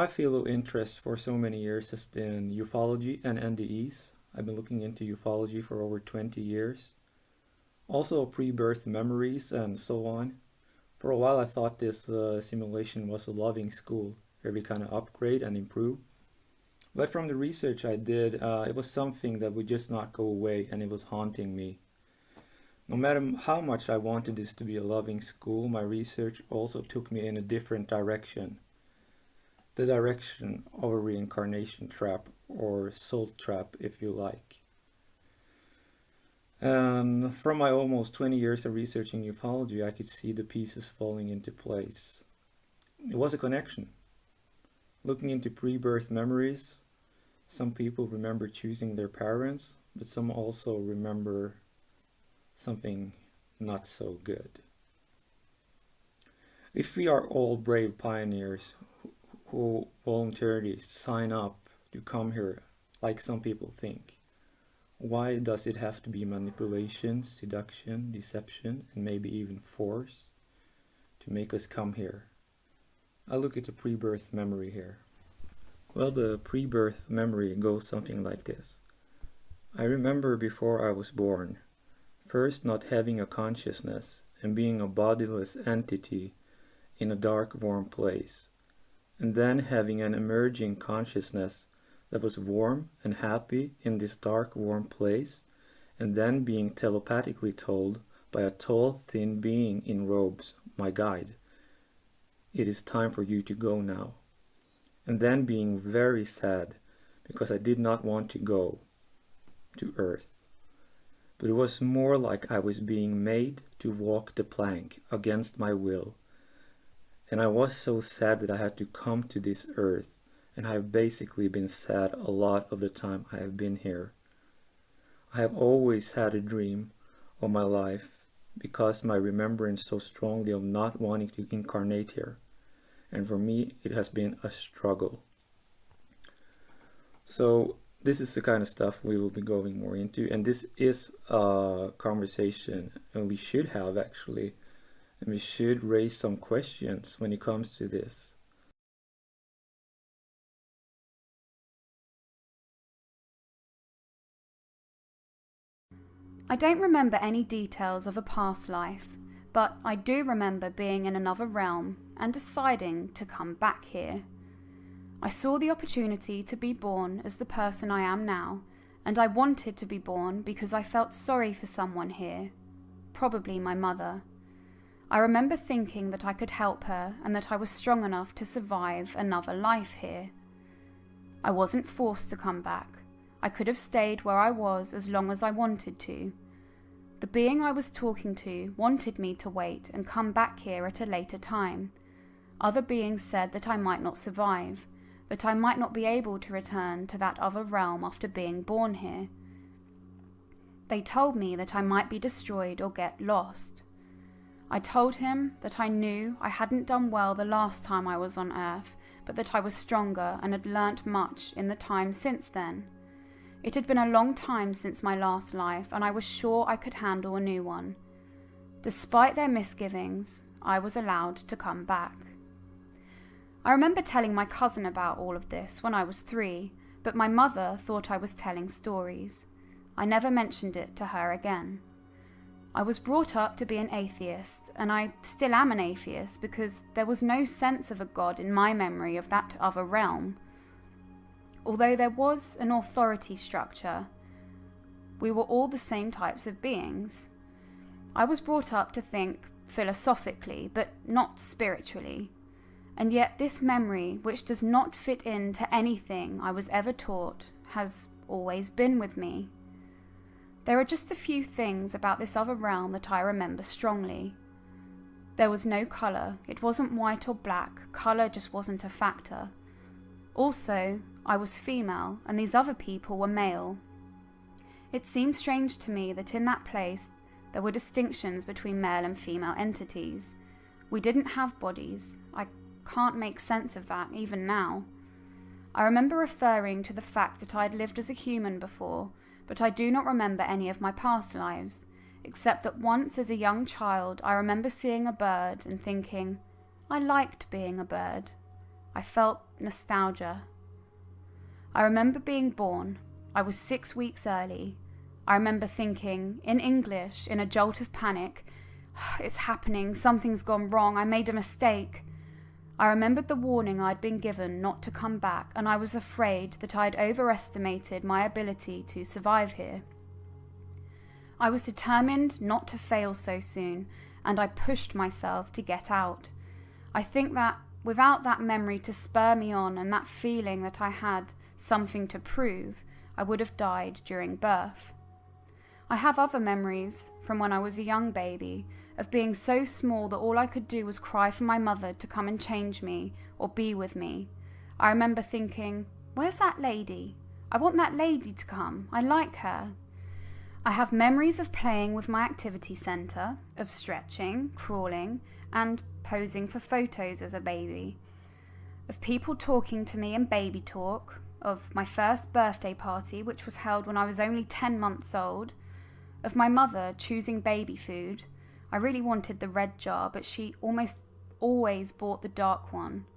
My field of interest for so many years has been ufology and NDEs. I've been looking into ufology for over 20 years. Also pre-birth memories and so on. For a while I thought this simulation was a loving school where we kind of upgrade and improve. But from the research I did, it was something that would just not go away, and it was haunting me. No matter how much I wanted this to be a loving school, my research also took me in a different direction. The direction of a reincarnation trap, or soul trap if you like. From my almost 20 years of researching ufology, I could see the pieces falling into place. It was a connection. Looking into pre-birth memories, some people remember choosing their parents, but some also remember something not so good. If we are all brave pioneers who voluntarily sign up to come here, like some people think, why does it have to be manipulation, seduction, deception, and maybe even force to make us come here? I look at the pre-birth memory here. Well, the pre-birth memory goes something like this. I remember before I was born, first not having a consciousness and being a bodiless entity in a dark, warm place, and then having an emerging consciousness that was warm and happy in this dark, warm place, and then being telepathically told by a tall, thin being in robes, my guide, it is time for you to go now. And then being very sad because I did not want to go to Earth. But it was more like I was being made to walk the plank against my will. And I was so sad that I had to come to this Earth, and I have basically been sad a lot of the time I have been here. I have always had a dream of my life because my remembrance so strongly of not wanting to incarnate here. And for me, it has been a struggle. So this is the kind of stuff we will be going more into, and this is a conversation, and we should have actually, and we should raise some questions when it comes to this. I don't remember any details of a past life, but I do remember being in another realm and deciding to come back here. I saw the opportunity to be born as the person I am now, and I wanted to be born because I felt sorry for someone here, probably my mother. I remember thinking that I could help her and that I was strong enough to survive another life here. I wasn't forced to come back. I could have stayed where I was as long as I wanted to. The being I was talking to wanted me to wait and come back here at a later time. Other beings said that I might not survive, that I might not be able to return to that other realm after being born here. They told me that I might be destroyed or get lost. I told him that I knew I hadn't done well the last time I was on Earth, but that I was stronger and had learnt much in the time since then. It had been a long time since my last life, and I was sure I could handle a new one. Despite their misgivings, I was allowed to come back. I remember telling my cousin about all of this when I was 3, but my mother thought I was telling stories. I never mentioned it to her again. I was brought up to be an atheist, and I still am an atheist because there was no sense of a God in my memory of that other realm. Although there was an authority structure, we were all the same types of beings. I was brought up to think philosophically, but not spiritually. And yet this memory, which does not fit into anything I was ever taught, has always been with me. There are just a few things about this other realm that I remember strongly. There was no colour. It wasn't white or black. Colour just wasn't a factor. Also, I was female, and these other people were male. It seemed strange to me that in that place there were distinctions between male and female entities. We didn't have bodies. I can't make sense of that, even now. I remember referring to the fact that I had lived as a human before, but I do not remember any of my past lives, except that once as a young child I remember seeing a bird and thinking, I liked being a bird. I felt nostalgia. I remember being born. I was 6 weeks early. I remember thinking, in English, in a jolt of panic, "It's happening, something's gone wrong, I made a mistake." I remembered the warning I'd been given not to come back, and I was afraid that I'd overestimated my ability to survive here. I was determined not to fail so soon, and I pushed myself to get out. I think that without that memory to spur me on and that feeling that I had something to prove, I would have died during birth. I have other memories from when I was a young baby of being so small that all I could do was cry for my mother to come and change me or be with me. I remember thinking, "Where's that lady? I want that lady to come. I like her." I have memories of playing with my activity centre, of stretching, crawling, and posing for photos as a baby, of people talking to me in baby talk, of my first birthday party, which was held when I was only 10 months old, of my mother choosing baby food. I really wanted the red jar, but she almost always bought the dark one.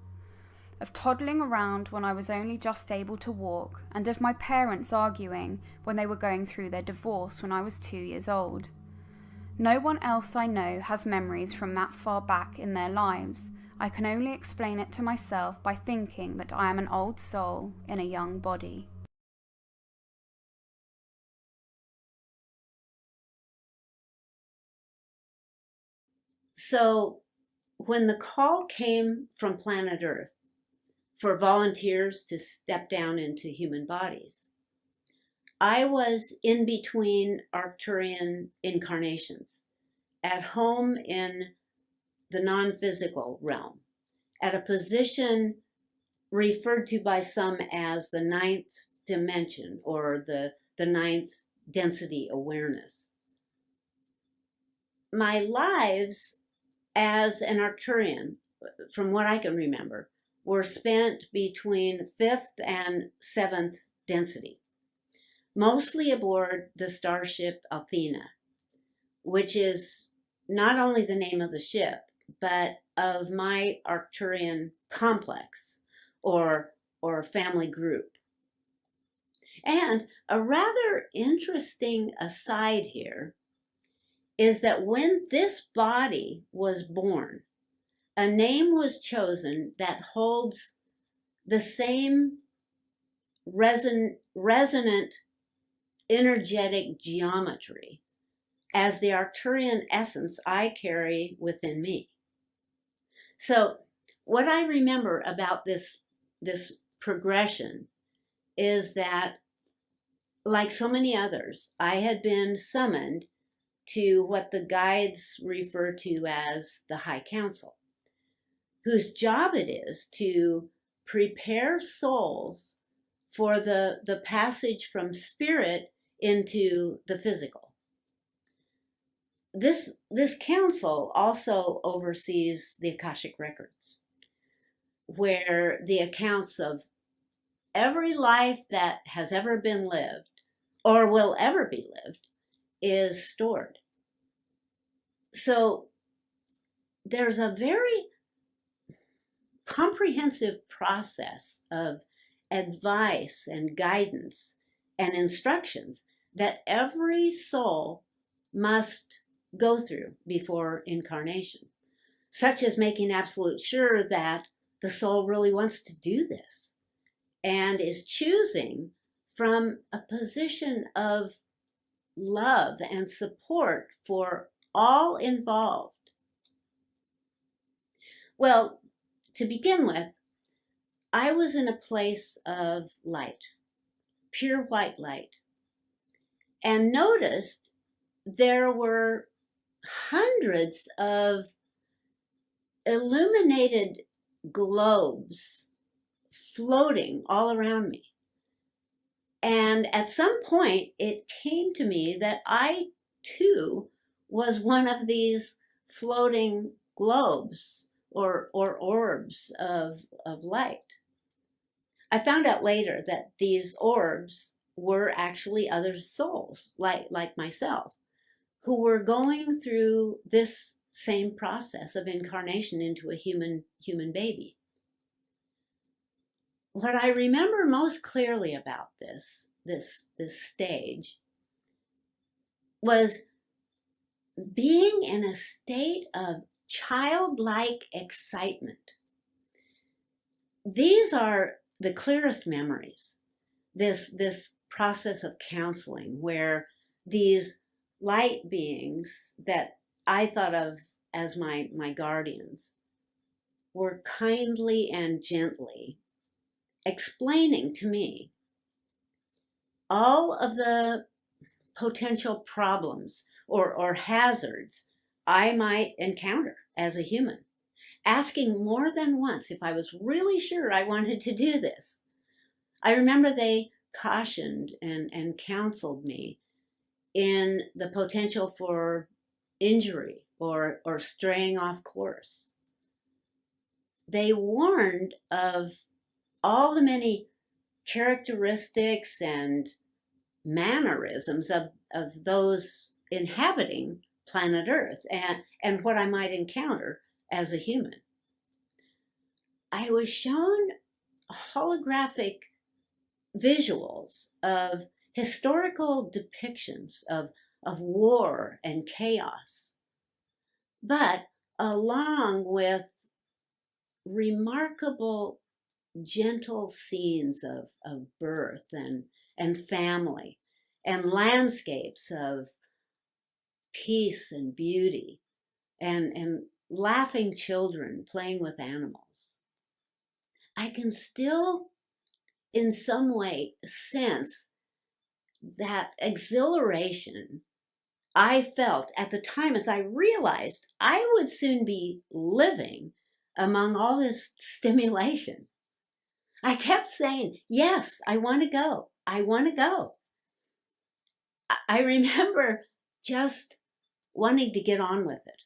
Of toddling around when I was only just able to walk, and of my parents arguing when they were going through their divorce when I was 2 years old. No one else I know has memories from that far back in their lives. I can only explain it to myself by thinking that I am an old soul in a young body. So when the call came from planet Earth for volunteers to step down into human bodies, I was in between Arcturian incarnations, at home in the non-physical realm, at a position referred to by some as the ninth dimension or the ninth density awareness. My lives as an Arcturian, from what I can remember, were spent between 5th and 7th density, mostly aboard the starship Athena, which is not only the name of the ship, but of my Arcturian complex or family group. And a rather interesting aside here is that when this body was born, a name was chosen that holds the same resonant energetic geometry as the Arcturian essence I carry within me. So what I remember about this progression is that, like so many others, I had been summoned to what the guides refer to as the High Council, whose job it is to prepare souls for the passage from spirit into the physical. This council also oversees the Akashic records, where the accounts of every life that has ever been lived or will ever be lived is stored. So there's a very comprehensive process of advice and guidance and instructions that every soul must go through before incarnation, such as making absolute sure that the soul really wants to do this and is choosing from a position of love and support for all involved. Well, to begin with, I was in a place of light, pure white light, and noticed there were hundreds of illuminated globes floating all around me. And at some point, it came to me that I, too, was one of these floating globes or orbs of light. I found out later that these orbs were actually other souls, like myself, who were going through this same process of incarnation into a human baby. what I remember most clearly about this stage was being in a state of childlike excitement. These are the clearest memories. This process of counseling where these light beings that I thought of as my guardians were kindly and gently explaining to me all of the potential problems or hazards I might encounter as a human, asking more than once if I was really sure I wanted to do this. I remember they cautioned and counseled me in the potential for injury or straying off course. They warned of all the many characteristics and mannerisms of those inhabiting planet Earth and what I might encounter as a human. I was shown holographic visuals of historical depictions of war and chaos, but along with remarkable gentle scenes of birth and family and landscapes of peace and beauty and laughing children playing with animals. I can still in some way sense that exhilaration I felt at the time as I realized I would soon be living among all this stimulation. I kept saying, yes, I want to go. I want to go. I remember just wanting to get on with it.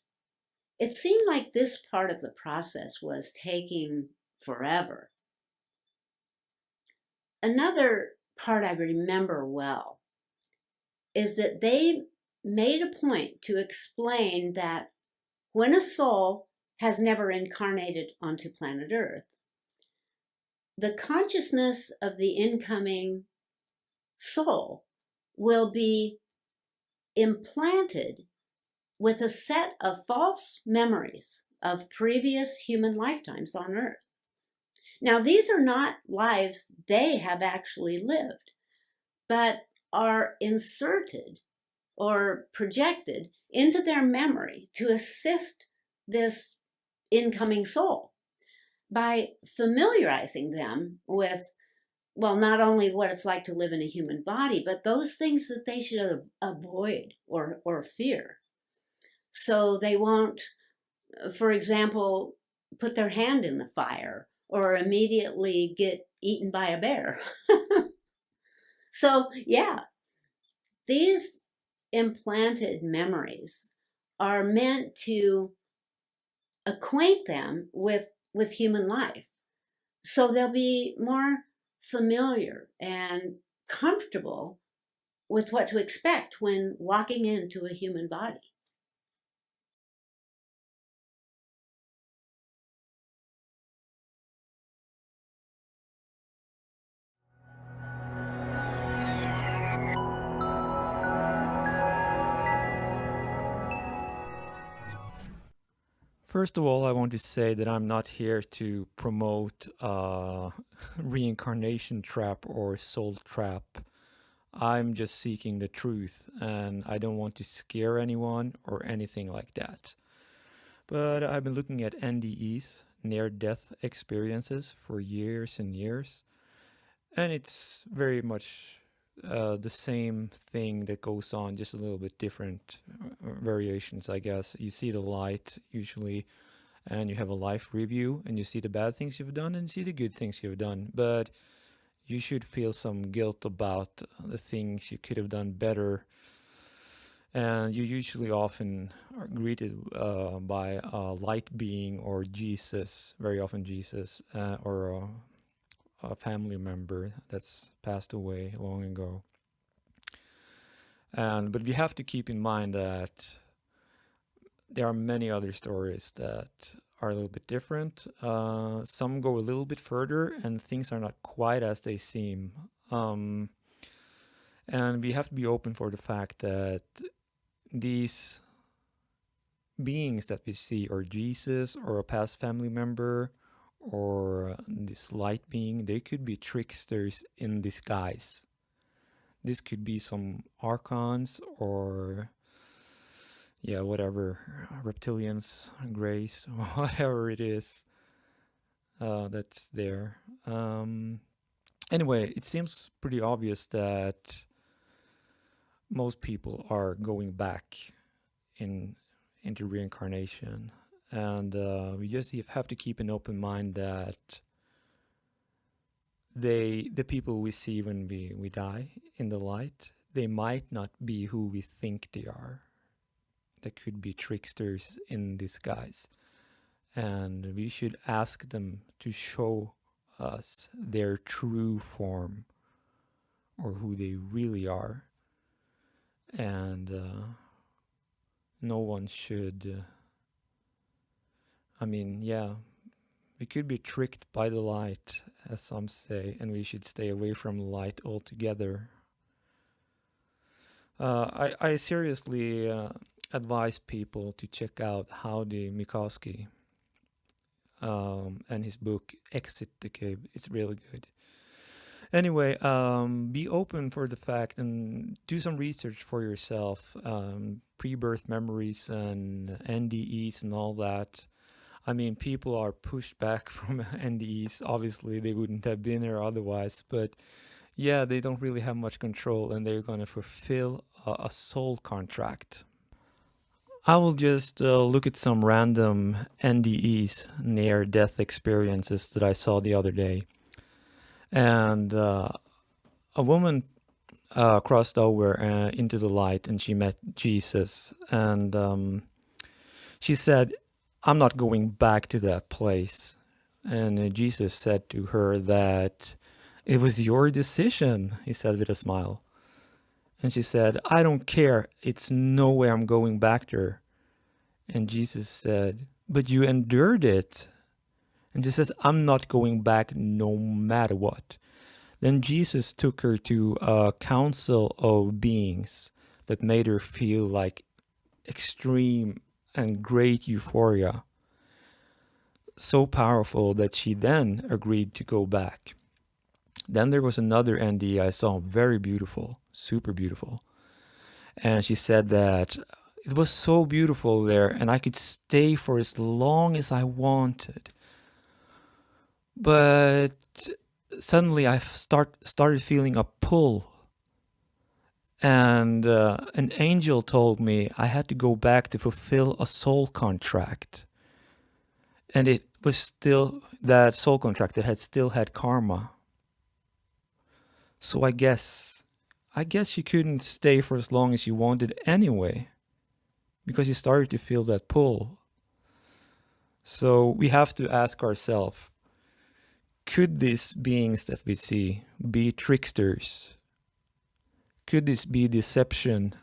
It seemed like this part of the process was taking forever. Another part I remember well is that they made a point to explain that when a soul has never incarnated onto planet Earth, the consciousness of the incoming soul will be implanted with a set of false memories of previous human lifetimes on Earth. Now, these are not lives they have actually lived, but are inserted or projected into their memory to assist this incoming soul by familiarizing them with, well, not only what it's like to live in a human body, but those things that they should avoid or fear. So they won't, for example, put their hand in the fire or immediately get eaten by a bear. So, yeah, these implanted memories are meant to acquaint them with human life. So they'll be more familiar and comfortable with what to expect when walking into a human body. First of all, I want to say that I'm not here to promote reincarnation trap or soul trap. I'm just seeking the truth, and I don't want to scare anyone or anything like that. But I've been looking at NDEs, near-death experiences, for years and years, and it's very much the same thing that goes on, just a little bit different variations, I guess. You see the light usually, and you have a life review, and you see the bad things you've done and you see the good things you've done. But you should feel some guilt about the things you could have done better. And you usually often are greeted by a light being or Jesus, very often Jesus, or a family member that's passed away long ago. But we have to keep in mind that there are many other stories that are a little bit different. Some go a little bit further, and things are not quite as they seem. And we have to be open for the fact that these beings that we see, or Jesus, or a past family member, or this light being, they could be tricksters in disguise. This could be some Archons, or whatever, reptilians, Greys, whatever it is that's there. Anyway, it seems pretty obvious that most people are going back into reincarnation, and we just have to keep an open mind that the people we see when we die in the light, they might not be who we think they are. They could be tricksters in disguise, and we should ask them to show us their true form, or who they really are. And no one should we could be tricked by the light, as some say, and we should stay away from light altogether. I seriously advise people to check out Howdy Mikoski and his book Exit the Cave. It's really good. Anyway, be open for the fact and do some research for yourself. Pre-birth memories and NDEs and all that. I mean, people are pushed back from NDEs. Obviously, they wouldn't have been here otherwise. But yeah, they don't really have much control, and they're going to fulfill a soul contract. I will just look at some random NDEs, near-death experiences, that I saw the other day. And a woman crossed over into the light, and she met Jesus. And she said, "I'm not going back to that place." And Jesus said to her that it was your decision, he said with a smile. And she said, "I don't care. It's no way I'm going back there." And Jesus said, "But you endured it." And she says, "I'm not going back no matter what." Then Jesus took her to a council of beings that made her feel like extreme and great euphoria. So powerful that she then agreed to go back. Then there was another NDE I saw, very beautiful, super beautiful. And she said that it was so beautiful there, and I could stay for as long as I wanted. But suddenly I started feeling a pull. And an angel told me I had to go back to fulfill a soul contract. And it was still that soul contract that still had karma. So I guess you couldn't stay for as long as you wanted anyway, because you started to feel that pull. So we have to ask ourselves, could these beings that we see be tricksters? Could this be deception